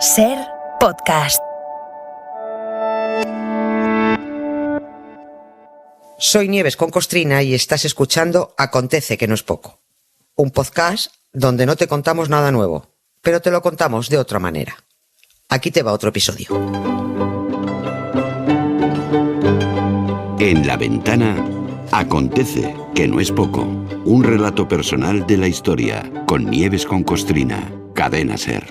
Ser podcast. Soy Nieves con Costrina y estás escuchando Acontece, que no es poco. Un podcast donde no te contamos nada nuevo, pero te lo contamos de otra manera. Aquí te va otro episodio. En la ventana, Acontece, que no es poco. Un relato personal de la historia, con Nieves con Costrina, Cadena Ser.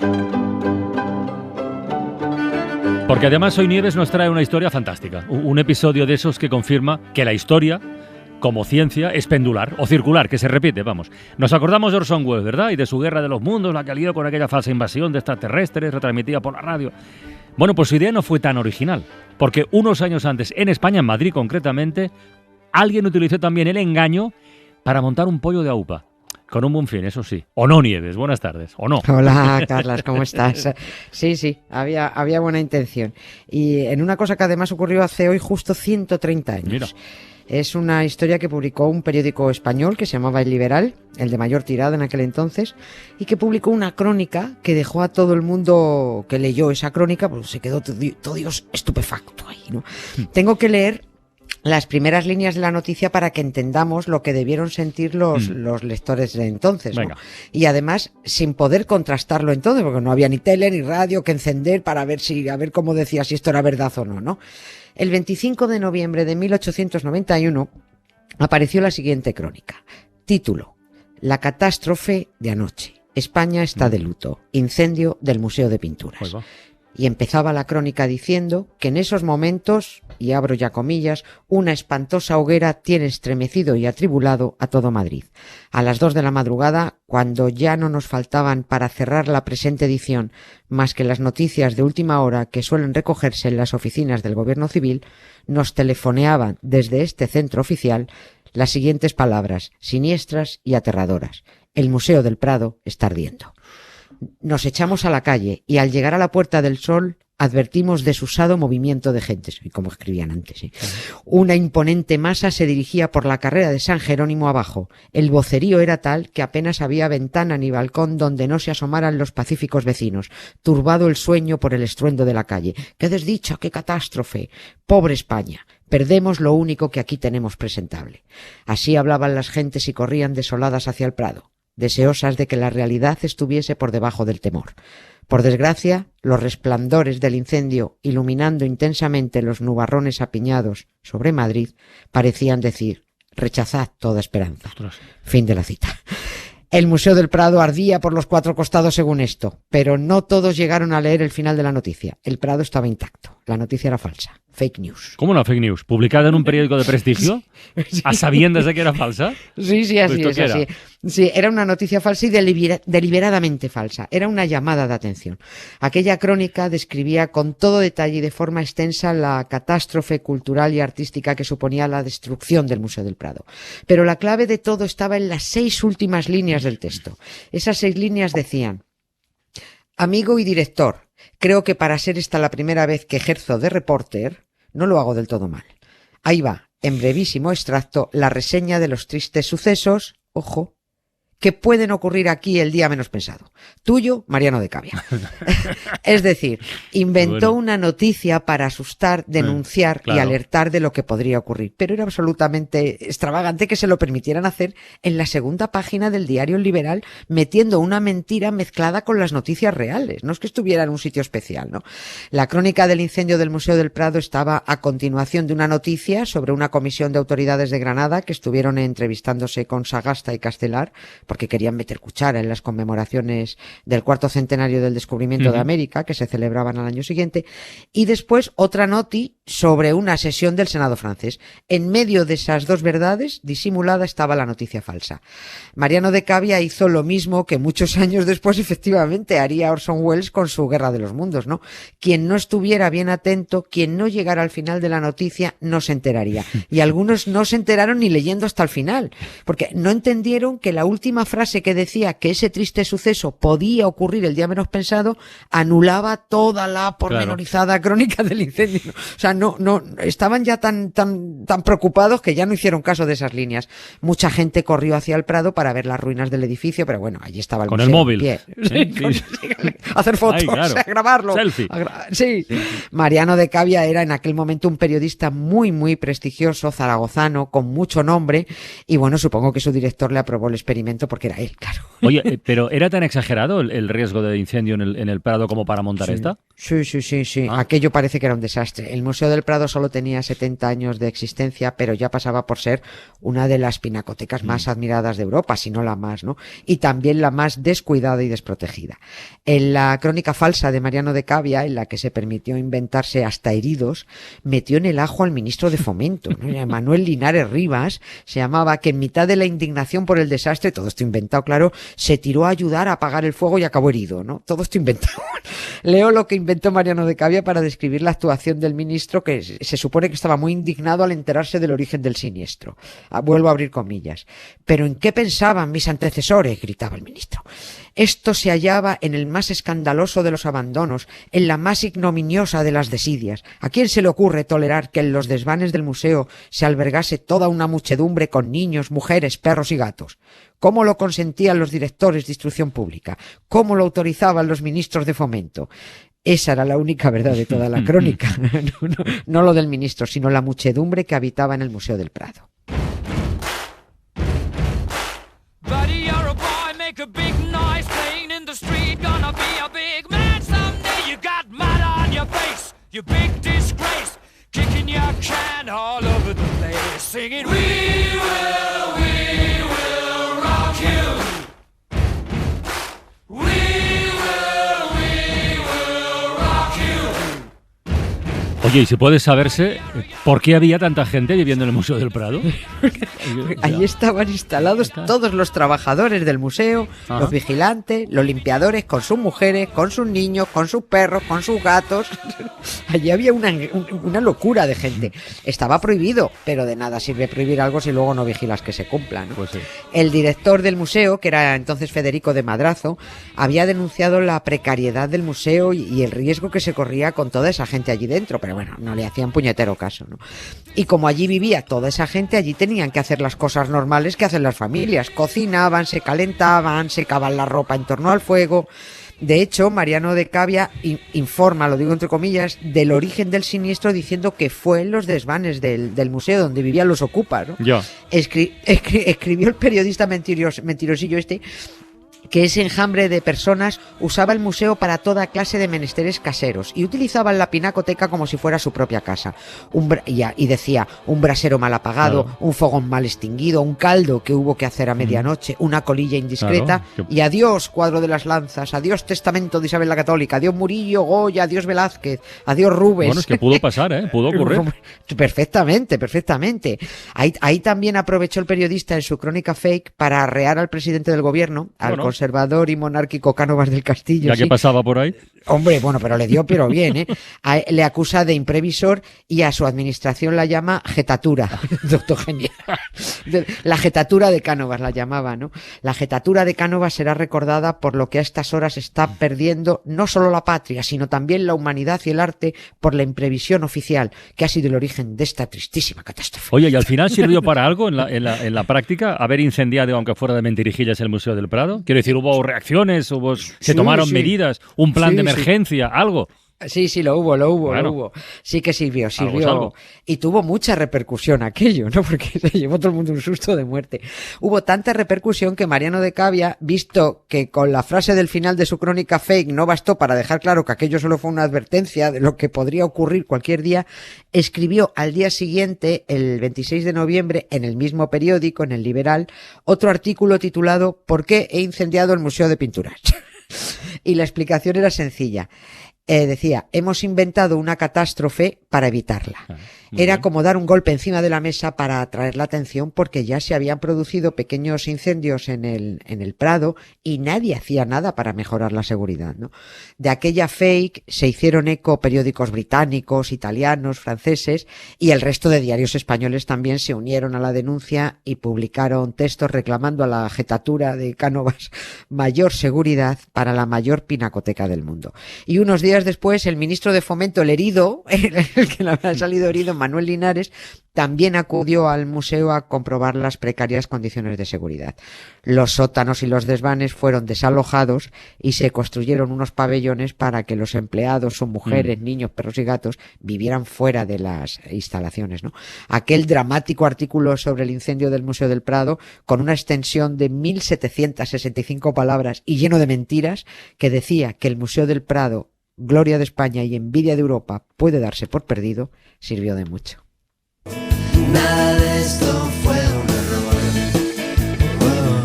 Porque además hoy Nieves nos trae una historia fantástica. Un episodio de esos que confirma que la historia, como ciencia, es pendular o circular, que se repite, vamos. Nos acordamos de Orson Welles, ¿verdad? Y de su Guerra de los Mundos, la que alió con aquella falsa invasión de extraterrestres retransmitida por la radio. Bueno, pues su idea no fue tan original, porque unos años antes, en España, en Madrid concretamente, alguien utilizó también el engaño para montar un pollo de aupa. Con un buen fin, eso sí. ¿O no, Nieves? Buenas tardes. ¿O no? Hola, Carlas, ¿cómo estás? Sí, había buena intención. Y en una cosa que además ocurrió hace hoy justo 130 años. Mira. Es una historia que publicó un periódico español que se llamaba El Liberal, el de mayor tirada en aquel entonces, y que publicó una crónica que dejó a todo el mundo que leyó esa crónica, pues se quedó todo Dios estupefacto ahí, ¿no? Tengo que leer las primeras líneas de la noticia para que entendamos lo que debieron sentir los lectores de entonces, ¿no? Y además sin poder contrastarlo entonces, porque no había ni tele ni radio que encender para ver cómo decía si esto era verdad o no, ¿no? El 25 de noviembre de 1891 apareció la siguiente crónica. Título: La catástrofe de anoche. España está de luto. Incendio del Museo de Pinturas. Y empezaba la crónica diciendo que en esos momentos, y abro ya comillas, una espantosa hoguera tiene estremecido y atribulado a todo Madrid. A las 2 de la madrugada, cuando ya no nos faltaban para cerrar la presente edición más que las noticias de última hora que suelen recogerse en las oficinas del Gobierno Civil, nos telefoneaban desde este centro oficial las siguientes palabras, siniestras y aterradoras: el Museo del Prado está ardiendo. Nos echamos a la calle y al llegar a la Puerta del Sol advertimos desusado movimiento de gentes, como escribían antes, ¿eh? Una imponente masa se dirigía por la carrera de San Jerónimo abajo. El vocerío era tal que apenas había ventana ni balcón donde no se asomaran los pacíficos vecinos, turbado el sueño por el estruendo de la calle. ¡Qué desdicha, qué catástrofe! ¡Pobre España! Perdemos lo único que aquí tenemos presentable. Así hablaban las gentes y corrían desoladas hacia el Prado, deseosas de que la realidad estuviese por debajo del temor. Por desgracia, los resplandores del incendio, iluminando intensamente los nubarrones apiñados sobre Madrid, parecían decir: rechazad toda esperanza. Fin de la cita. El Museo del Prado ardía por los 4 costados según esto, pero no todos llegaron a leer el final de la noticia. El Prado estaba intacto. La noticia era falsa. Fake news. ¿Cómo una fake news? ¿Publicada en un periódico de prestigio? Sí. ¿A sabiendas de que era falsa? Sí, así es. Así. Sí, era una noticia falsa y deliberadamente falsa. Era una llamada de atención. Aquella crónica describía con todo detalle y de forma extensa la catástrofe cultural y artística que suponía la destrucción del Museo del Prado. Pero la clave de todo estaba en las 6 últimas líneas del texto. Esas 6 líneas decían: amigo y director, creo que para ser esta la primera vez que ejerzo de reporter, no lo hago del todo mal. Ahí va, en brevísimo extracto, la reseña de los tristes sucesos, ojo, que pueden ocurrir aquí el día menos pensado. Tuyo, Mariano de Cavia. Es decir, inventó una noticia para asustar, denunciar y alertar de lo que podría ocurrir. Pero era absolutamente extravagante que se lo permitieran hacer en la segunda página del diario El Liberal, metiendo una mentira mezclada con las noticias reales. No es que estuviera en un sitio especial, ¿no? La crónica del incendio del Museo del Prado estaba a continuación de una noticia sobre una comisión de autoridades de Granada que estuvieron entrevistándose con Sagasta y Castelar, porque querían meter cuchara en las conmemoraciones del 4º centenario del descubrimiento de América, que se celebraban al año siguiente, y después otra noti sobre una sesión del Senado francés. En medio de esas 2 verdades, disimulada estaba la noticia falsa. Mariano de Cavia hizo lo mismo que muchos años después, efectivamente, haría Orson Welles con su Guerra de los Mundos, ¿no? Quien no estuviera bien atento, quien no llegara al final de la noticia, no se enteraría. Y algunos no se enteraron ni leyendo hasta el final, porque no entendieron que la última última frase que decía que ese triste suceso podía ocurrir el día menos pensado anulaba toda la pormenorizada crónica del incendio. O sea, no estaban ya tan preocupados que ya no hicieron caso de esas líneas. Mucha gente corrió hacia el Prado para ver las ruinas del edificio, pero bueno, allí estaba el con museo el móvil. En pie. Hacer fotos, ay, claro. grabarlo. Selfie. Sí. Mariano de Cavia era en aquel momento un periodista muy, muy prestigioso, zaragozano, con mucho nombre, y bueno, supongo que su director le aprobó el experimento porque era él, claro. Oye, pero ¿era tan exagerado el riesgo de incendio en el Prado como para montar esta? Sí. Aquello parece que era un desastre. El Museo del Prado solo tenía 70 años de existencia, pero ya pasaba por ser una de las pinacotecas más admiradas de Europa, si no la más, ¿no? Y también la más descuidada y desprotegida. En la crónica falsa de Mariano de Cavia, en la que se permitió inventarse hasta heridos, metió en el ajo al ministro de Fomento, ¿no? Manuel Linares Rivas, se llamaba, que en mitad de la indignación por el desastre, todo esto inventado, claro, se tiró a ayudar a apagar el fuego y acabó herido, ¿no? Todo esto inventado. Leo lo que inventó Mariano de Cavia para describir la actuación del ministro, que se supone que estaba muy indignado al enterarse del origen del siniestro. Vuelvo a abrir comillas. ¿Pero en qué pensaban mis antecesores?, gritaba el ministro. Esto se hallaba en el más escandaloso de los abandonos, en la más ignominiosa de las desidias. ¿A quién se le ocurre tolerar que en los desvanes del museo se albergase toda una muchedumbre con niños, mujeres, perros y gatos? ¿Cómo lo consentían los directores de instrucción pública? ¿Cómo lo autorizaban los ministros de Fomento? Esa era la única verdad de toda la crónica. No lo del ministro, sino la muchedumbre que habitaba en el Museo del Prado. Buddy, you're a boy, make a big noise playing in the street. Gonna be a big man someday. You got mud on your face, you big disgrace. Kicking your can all over the place, singing, we will rock you. We will rock you. Oye, ¿y si puede saberse por qué había tanta gente viviendo en el Museo del Prado? Allí estaban instalados todos los trabajadores del museo, los vigilantes, los limpiadores, con sus mujeres, con sus niños, con sus perros, con sus gatos. Allí había una locura de gente. Estaba prohibido, pero de nada sirve prohibir algo si luego no vigilas que se cumpla, ¿no? Pues sí. El director del museo, que era entonces Federico de Madrazo, había denunciado la precariedad del museo y el riesgo que se corría con toda esa gente allí dentro, pero bueno, no le hacían puñetero caso, ¿no? Y como allí vivía toda esa gente, allí tenían que hacer las cosas normales que hacen las familias. Cocinaban, se calentaban, secaban la ropa en torno al fuego. De hecho, Mariano de Cavia informa, lo digo entre comillas, del origen del siniestro, diciendo que fue en los desvanes del museo donde vivían los ocupas, ¿no? Ya. Escribió el periodista mentirosillo este que ese enjambre de personas usaba el museo para toda clase de menesteres caseros y utilizaban la pinacoteca como si fuera su propia casa. Y decía, un brasero mal apagado, claro, un fogón mal extinguido, un caldo que hubo que hacer a medianoche, una colilla indiscreta, claro, y adiós cuadro de las lanzas, adiós testamento de Isabel la Católica, adiós Murillo, Goya, adiós Velázquez, adiós Rubens. Bueno, es que pudo pasar, pudo ocurrir. Perfectamente. Ahí también aprovechó el periodista en su crónica fake para arrear al presidente del gobierno, al conservador y monárquico Cánovas del Castillo. Ya que pasaba por ahí. Hombre, bueno, pero le dio pero bien, ¿eh? Le acusa de imprevisor y a su administración la llama jetatura. Doctor genial. La jetatura de Cánovas la llamaba, ¿no? La jetatura de Cánovas será recordada por lo que a estas horas está perdiendo no solo la patria, sino también la humanidad y el arte por la imprevisión oficial, que ha sido el origen de esta tristísima catástrofe. Oye, ¿y al final sirvió para algo en la práctica haber incendiado, aunque fuera de mentirijillas, el Museo del Prado? Quiero decir, ¿hubo reacciones? ¿Se tomaron medidas? ¿Un plan de emergencia? ¿Algo? Sí, lo hubo, bueno, lo hubo. Sí que sirvió. Algo. Y tuvo mucha repercusión aquello, ¿no? Porque se llevó todo el mundo un susto de muerte. Hubo tanta repercusión que Mariano de Cavia, visto que con la frase del final de su crónica fake no bastó para dejar claro que aquello solo fue una advertencia de lo que podría ocurrir cualquier día, escribió al día siguiente, el 26 de noviembre, en el mismo periódico, en El Liberal, otro artículo titulado ¿Por qué he incendiado el Museo de Pinturas? Y la explicación era sencilla. decía, hemos inventado una catástrofe para evitarla. Era como dar un golpe encima de la mesa para atraer la atención, porque ya se habían producido pequeños incendios en el Prado y nadie hacía nada para mejorar la seguridad, ¿no? De aquella fake se hicieron eco periódicos británicos, italianos, franceses, y el resto de diarios españoles también se unieron a la denuncia y publicaron textos reclamando a la jetatura de Cánovas mayor seguridad para la mayor pinacoteca del mundo. Y unos días después, el ministro de Fomento, el herido, el que le había salido herido, Manuel Linares, también acudió al museo a comprobar las precarias condiciones de seguridad. Los sótanos y los desvanes fueron desalojados y se construyeron unos pabellones para que los empleados, sus mujeres, niños, perros y gatos, vivieran fuera de las instalaciones, ¿no? Aquel dramático artículo sobre el incendio del Museo del Prado, con una extensión de 1765 palabras y lleno de mentiras, que decía que el Museo del Prado, gloria de España y envidia de Europa, puede darse por perdido, sirvió de mucho. Nada de esto fue un error. Oh,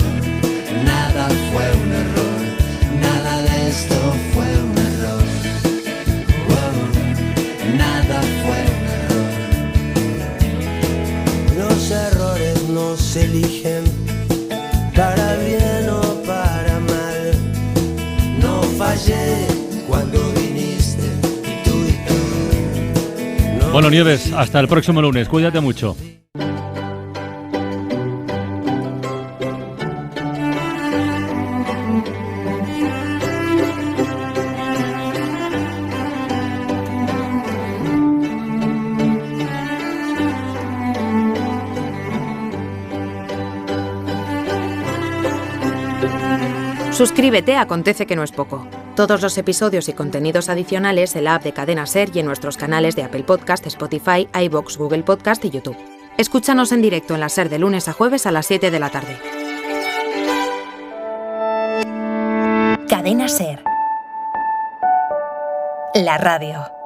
nada fue un error. Nada de esto fue un error. Oh, nada fue un error. Los errores no se eligen para bien o para mal. No fallé cuando viniste y tú. Bueno, Nieves, hasta el próximo lunes. Cuídate mucho. Suscríbete a Acontece que no es poco. Todos los episodios y contenidos adicionales en la app de Cadena SER y en nuestros canales de Apple Podcast, Spotify, iVoox, Google Podcast y YouTube. Escúchanos en directo en la SER de lunes a jueves a las 7 de la tarde. Cadena SER. La radio.